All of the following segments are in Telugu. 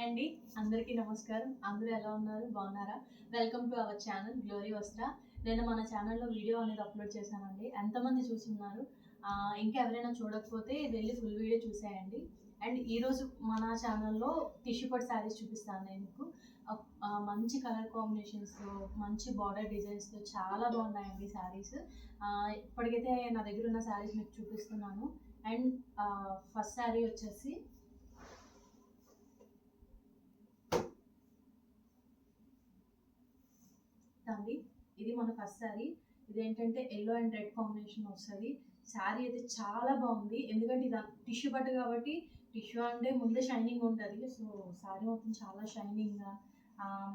అండి, అందరికీ నమస్కారం. అందరూ ఎలా ఉన్నారు? బాగున్నారా? Welcome to our channel glory వస్త్ర. నేను మన ఛానల్లో వీడియో అనేది అప్లోడ్ చేశానండి. ఎంతమంది చూస్తున్నారు? ఇంకా ఎవరైనా చూడకపోతే వెళ్ళి ఫుల్ వీడియో చూసేయండి. అండ్ ఈరోజు మన ఛానల్లో టిష్యూ పట్టు శారీస్ చూపిస్తాను నేను మీకు. మంచి కలర్ కాంబినేషన్స్తో, మంచి బార్డర్ డిజైన్స్తో చాలా బాగున్నాయండి శారీస్. ఇప్పటికైతే నా దగ్గర ఉన్న శారీస్ మీకు చూపిస్తున్నాను. అండ్ ఫస్ట్ శారీ వచ్చేసి అండి, ఇది మన ఫస్ట్ శారీ. ఇదేంటంటే ఎల్లో అండ్ రెడ్ కాంబినేషన్ వస్తుంది. శారీ అయితే చాలా బాగుంది, ఎందుకంటే ఇది టిష్యూ పట్టు కాబట్టి టిష్యూ అంటే ముందే షైనింగ్ ఉంటుంది. సో శారీ మొత్తం చాలా షైనింగ్గా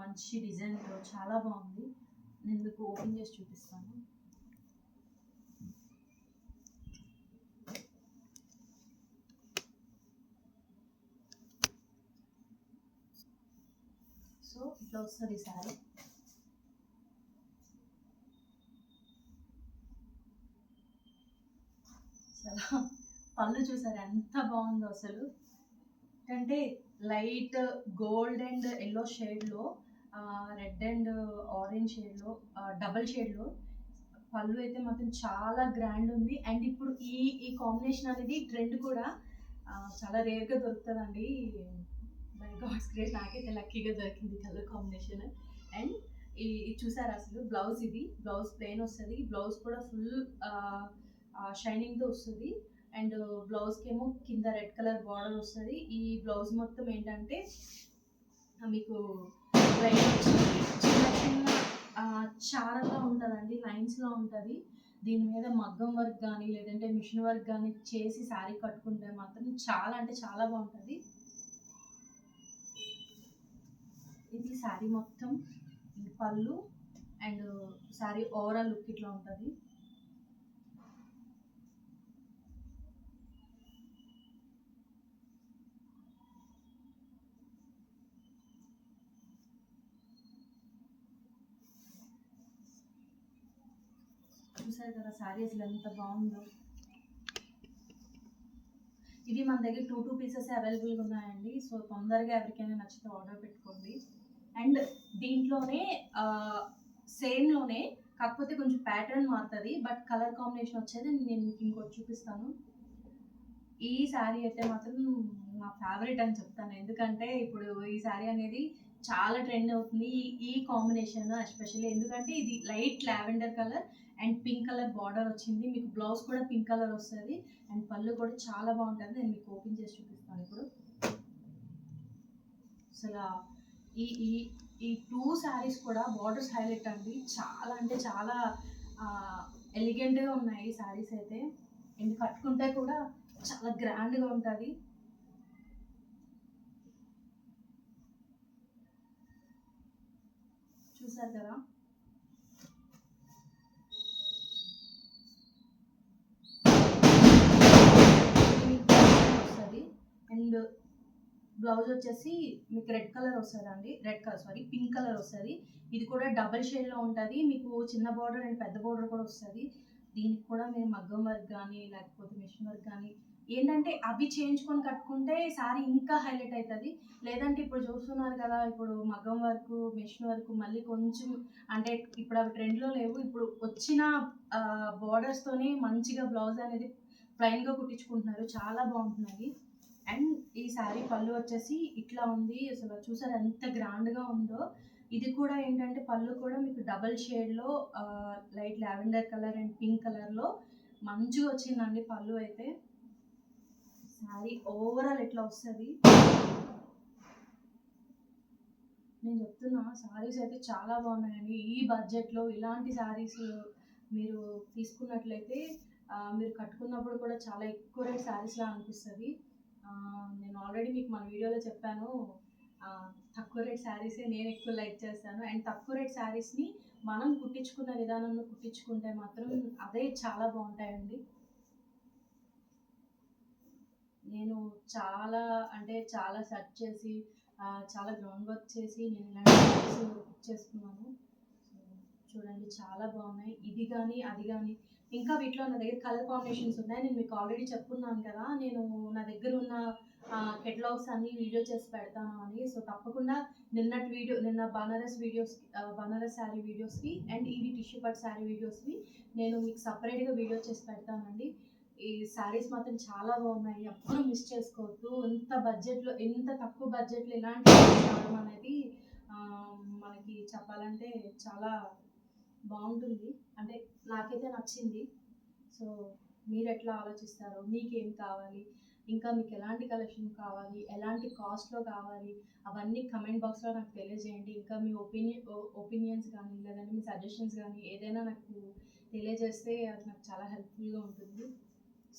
మంచి డిజైన్తో చాలా బాగుంది. నేను మీకు ఓపెన్ చేసి చూపిస్తాను. సో ఇట్లా వస్తుంది శారీ. అసలు పళ్ళు చూసారు ఎంత బాగుందో అసలు. అంటే లైట్ గోల్డ్ అండ్ ఎల్లో షేడ్లో, రెడ్ అండ్ ఆరెంజ్ షేడ్లో, డబల్ షేడ్లో పళ్ళు అయితే మాత్రం చాలా గ్రాండ్ ఉంది. అండ్ ఇప్పుడు ఈ ఈ కాంబినేషన్ అనేది ట్రెండ్ కూడా చాలా రేర్గా దొరుకుతుందండి. బై గాడ్స్ గ్రేస్ నాకైతే లక్కీగా దొరికింది కలర్ కాంబినేషన్. అండ్ ఇది చూసారు అసలు బ్లౌజ్, ఇది బ్లౌజ్ ప్లెయిన్ వస్తుంది. బ్లౌజ్ కూడా ఫుల్ షైనింగ్తో వస్తుంది. అండ్ బ్లౌజ్కి ఏమో కింద రెడ్ కలర్ బార్డర్ వస్తుంది. ఈ బ్లౌజ్ మొత్తం ఏంటంటే మీకు చిన్న చిన్న చారగా ఉంటుందండి, లైన్స్లో ఉంటుంది. దీని మీద మగ్గం వర్క్ కానీ లేదంటే మిషన్ వర్క్ కానీ చేసి శారీ కట్టుకుంటే మాత్రం చాలా అంటే చాలా బాగుంటుంది. ఇది శారీ మొత్తం పళ్ళు అండ్ శారీ ఓవరాల్ లుక్ ఇట్లా ఉంటుంది. చూసారు కదా శారీ అసలు ఎంత బాగుందో. ఇవి మన దగ్గర 2 పీసెస్ అవైలబుల్గా ఉన్నాయండి. సో తొందరగా ఎవరికైనా నచ్చితే ఆర్డర్ పెట్టుకోండి. అండ్ దీంట్లోనే సేమ్లోనే కాకపోతే కొంచెం ప్యాటర్న్ మారుతుంది, బట్ కలర్ కాంబినేషన్ వచ్చేది నేను మీకు ఇంకోటి చూపిస్తాను. ఈ శారీ అయితే మాత్రం నా ఫేవరెట్ అని చెప్తాను, ఎందుకంటే ఇప్పుడు ఈ శారీ అనేది చాలా ట్రెండ్ అవుతుంది. ఈ కాంబినేషన్ ఎస్పెషల్లీ ఎందుకంటే ఇది light lavender colour and pink colour border వచ్చింది. మీకు బ్లౌజ్ కూడా పింక్ కలర్ వస్తుంది. అండ్ పళ్ళు కూడా చాలా బాగుంటుంది. నేను మీకు ఓపెన్ చేసి చూపిస్తాను ఇప్పుడు. అసలు ఈ ఈ ఈ 2 శారీస్ కూడా బార్డర్స్ హైలైట్ అండి. చాలా అంటే చాలా ఎలిగెంట్గా ఉన్నాయి శారీస్ అయితే. అండ్ కట్టుకుంటే కూడా చాలా గ్రాండ్గా ఉంటుంది. చూసారు కదా. వస్తుంది అండ్ బ్లౌజ్ వచ్చేసి మీకు రెడ్ కలర్ వస్తుంది అండి, పింక్ కలర్ వస్తుంది. ఇది కూడా డబల్ షేడ్లో ఉంటుంది. మీకు చిన్న బార్డర్ అండ్ పెద్ద బార్డర్ కూడా వస్తుంది. దీనికి కూడా మీరు మగ్గం వర్క్ కానీ లేకపోతే మిషన్ వర్క్ కానీ ఏంటంటే అవి చేయించుకొని కట్టుకుంటే శారీ ఇంకా హైలైట్ అవుతుంది. లేదంటే ఇప్పుడు చూస్తున్నారు కదా, ఇప్పుడు మగ్గం వర్క్ మిషన్ వర్క్ మళ్ళీ కొంచెం అంటే ఇప్పుడు అవి ట్రెండ్లో లేవు. ఇప్పుడు వచ్చిన బార్డర్స్తోనే మంచిగా బ్లౌజ్ అనేది ప్లెయిన్గా కుట్టించుకుంటున్నారు, చాలా బాగుంటున్నాయి. అండ్ ఈ శారీ పళ్ళు వచ్చేసి ఇట్లా ఉంది. అసలు చూసారు ఎంత గ్రాండ్గా ఉందో. ఇది కూడా ఏంటంటే పళ్ళు కూడా మీకు డబల్ షేడ్లో light lavender colour and pink కలర్లో మంచిగా వచ్చిందండి పళ్ళు అయితే. శారీ ఓవరాల్ ఎట్లా వస్తుంది నేను చెప్తున్నా. శారీస్ అయితే చాలా బాగున్నాయండి. ఈ బడ్జెట్లో ఇలాంటి శారీస్ మీరు తీసుకున్నట్లయితే మీరు కట్టుకున్నప్పుడు కూడా చాలా ఎక్కువ రేట్ శారీస్లా అనిపిస్తుంది. నేను ఆల్రెడీ మీకు మన వీడియోలో చెప్పాను, తక్కువ రేట్ శారీసే నేను ఎక్కువ లైక్ చేస్తాను. అండ్ తక్కువ రేట్ శారీస్ని మనం కుట్టించుకున్న విధానంలో కుట్టించుకుంటే మాత్రం అదే చాలా బాగుంటాయండి. నేను చాలా అంటే చాలా సెర్చ్ చేసి చాలా గ్రౌండ్ వర్క్ చేసి నేను ఇలాంటి శారీస్ బుక్ చేసుకున్నాను. చూడండి చాలా బాగున్నాయి. ఇది కానీ అది కానీ ఇంకా వీటిలో నా దగ్గర కలర్ కాంబినేషన్స్ ఉన్నాయి. నేను మీకు ఆల్రెడీ చెప్పుకున్నాను కదా, నేను నా దగ్గర ఉన్న కెటలాగ్స్ అన్ని వీడియో చేసి పెడతాను అని. సో తప్పకుండా నిన్న బనారస్ శారీ వీడియోస్కి అండ్ ఇది టిష్యూ పట్ శారీ వీడియోస్కి నేను మీకు సపరేట్గా వీడియో చేసి పెడతానండి. ఈ శారీస్ మాత్రం చాలా బాగున్నాయి, ఎప్పుడూ మిస్ చేసుకోవద్దు. ఎంత తక్కువ బడ్జెట్లో ఇలాంటి రావడం అనేది మనకి చెప్పాలంటే చాలా బాగుంటుంది. అంటే నాకైతే నచ్చింది. సో మీరు ఎట్లా ఆలోచిస్తారో, మీకేం కావాలి, ఇంకా మీకు ఎలాంటి కలెక్షన్ కావాలి, ఎలాంటి కాస్ట్లో కావాలి, అవన్నీ కమెంట్ బాక్స్లో నాకు తెలియజేయండి. ఇంకా మీ ఒపీనియన్స్ కానీ లేదంటే మీ సజెషన్స్ కానీ ఏదైనా నాకు తెలియజేస్తే అది నాకు చాలా హెల్ప్ఫుల్గా ఉంటుంది.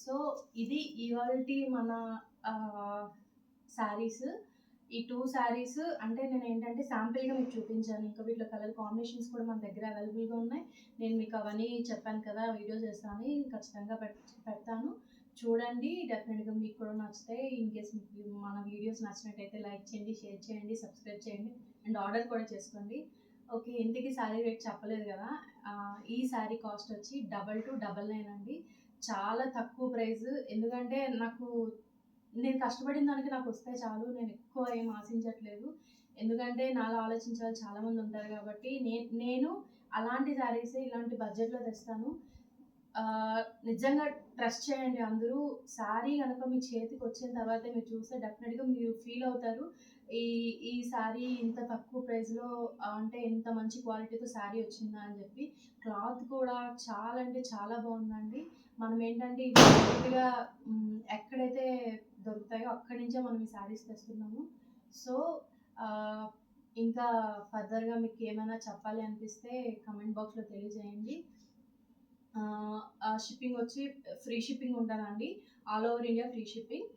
సో ఇది ఇవాల్టి మన శారీస్. ఈ 2 శారీస్ అంటే నేను ఏంటంటే శాంపిల్గా మీకు చూపించాను. ఇంకా వీటిలో కలర్ కాంబినేషన్స్ కూడా మన దగ్గర అవైలబుల్గా ఉన్నాయి. నేను మీకు అవన్నీ చెప్పాను కదా, వీడియో చేస్తాను, ఖచ్చితంగా పెడతాను. చూడండి, డెఫినెట్గా మీకు కూడా నచ్చితే. ఇన్ కేస్ మీకు మన వీడియోస్ నచ్చినట్టయితే లైక్ చేయండి, షేర్ చేయండి, సబ్స్క్రైబ్ చేయండి అండ్ ఆర్డర్ కూడా చేసుకోండి. ఓకే, ఇంతకీ శారీ రేట్ చెప్పలేదు కదా. ఈ శారీ కాస్ట్ వచ్చి 2299 అండి. చాలా తక్కువ ప్రైస్. ఎందుకంటే నేను కష్టపడిన దానికి నాకు వస్తే చాలు, నేను ఎక్కువ ఏం ఆశించట్లేదు. ఎందుకంటే నాలా ఆలోచించే వాళ్ళు చాలామంది ఉంటారు కాబట్టి నేను అలాంటి శారీసే ఇలాంటి బడ్జెట్లో తెస్తాను. నిజంగా ట్రస్ట్ చేయండి అందరూ. శారీ కనుక మీ చేతికి వచ్చిన తర్వాత మీరు చూస్తే డెఫినెట్గా మీరు ఫీల్ అవుతారు, ఈ శారీ ఇంత తక్కువ ప్రైస్లో అంటే ఇంత మంచి క్వాలిటీతో శారీ వచ్చిందా అని చెప్పి. క్లాత్ కూడా చాలా అంటే చాలా బాగుందండి. మనం ఏంటంటే ఇవి ఎక్కడైతే దొరుకుతాయో అక్కడి నుంచే మనం ఈ శారీస్ తెస్తున్నాము. సో ఇంకా ఫర్దర్గా మీకు ఏమైనా చెప్పాలి అనిపిస్తే కమెంట్ బాక్స్లో తెలియజేయండి. షిప్పింగ్ వచ్చి ఫ్రీ షిప్పింగ్ ఉంటుందండి, all over India free shipping.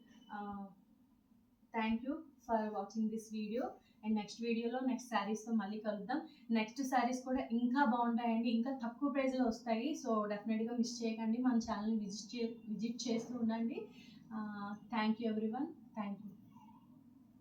Thank you for watching this video and next వీడియోలో నెక్స్ట్ శారీస్తో మళ్ళీ కలుద్దాం. నెక్స్ట్ శారీస్ కూడా ఇంకా బాగుంటాయండి, ఇంకా తక్కువ ప్రైస్లో వస్తాయి. సో డెఫినెట్గా మిస్ చేయకండి, మన ఛానల్ని విజిట్ చేస్తూ ఉండండి. Thank you everyone, thank you.